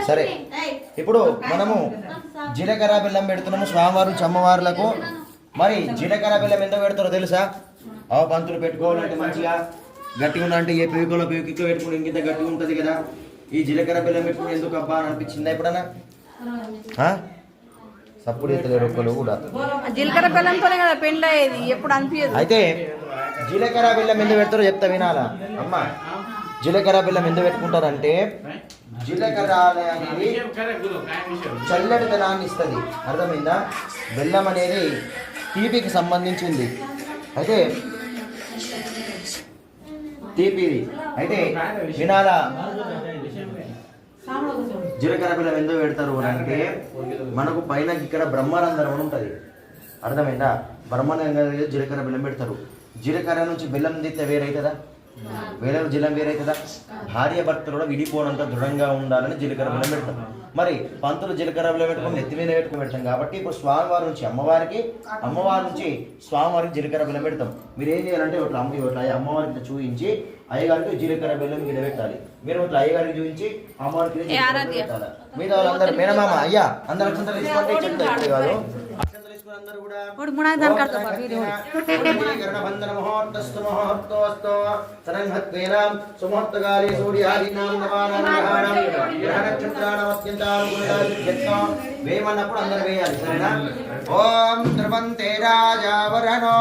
సరే, ఇప్పుడు మనము జీలకర్ర బెల్లం పెడుతున్నాము స్వామివారు అమ్మవార్లకు. మరి జీలకర్ర బెల్లం ఎంత పెడతారో తెలుసా? పంతులు పెట్టుకోవాలంటే మంచిగా గట్టిగా ఉన్నా అంటే ఏ పేగులో పేగుకిలో పెట్టుకుని ఇంత గట్టిగా ఉంటుంది కదా. ఈ జీలకర్ర బెల్లం పెట్టుకుని ఎందుకు అబ్బా అని అనిపించిందా ఎప్పుడన్నా? సప్పుడు ఎత్తలేరు ఒక్కరు కూడా. జీలకర్ర బెల్లంతోనే కదా పెండ్లి అయ్యేది, ఎప్పుడు అనిపించదు. అయితే జీలకర్ర బెల్లం ఎందుకు పెడతారో చెప్తా వినాలా అమ్మ. జీలకర్ర బెల్లం ఎందుకు పెట్టుకుంటారంటే జీలకర్ర అనేది చల్లటితనాన్ని ఇస్తుంది, అర్థమైందా? బెల్లం అనేది తీపికి సంబంధించింది, అయితే తీపిది. అయితే వినాలా, జీలకర్ర బెల్లం ఎందుకు పెడతారు అంటే మనకు పైన ఇక్కడ బ్రహ్మరంధ్రం ఉంటుంది, అర్థమైందా? బ్రహ్మరంధ్రం జీలకర్ర బెల్లం పెడతారు. జీలకర్ర నుంచి బెల్లం తీస్తే వేరైతుందా? వేరే జిల్లం వేరైతుందా? భార్య భర్తలు కూడా విడిపోవడంతో దృఢంగా ఉండాలని జీలకర్ర బెల్లం పెడతాం. మరి పంతులు జీలకర్ర బెల్లం పెట్టుకొని నెత్తి మీద పెట్టుకుని పెడతాం కాబట్టి ఇప్పుడు స్వామివారి నుంచి అమ్మవారికి, అమ్మవారి నుంచి స్వామివారికి జీలకర్ర బెల్లం పెడతాం. మీరు ఏం చేయాలంటే ఇట్లా అమ్మవారికి చూపించి అయ్యగారికి జీలకర్ర బెల్లం గిడ పెట్టాలి. మీరు ఇట్లా అయ్యగారికి చూపించి అమ్మవారికి పెట్టాలి. మీద వాళ్ళందరూ మేనమామ అయ్యా అందరూ అక్షంతలు తీసుకోండి, చెప్తారు కాదు. వేయమన్నప్పుడు అందరూ వేయాలి, సరేనా? ఓం ధ్రువంతే రాజావరణో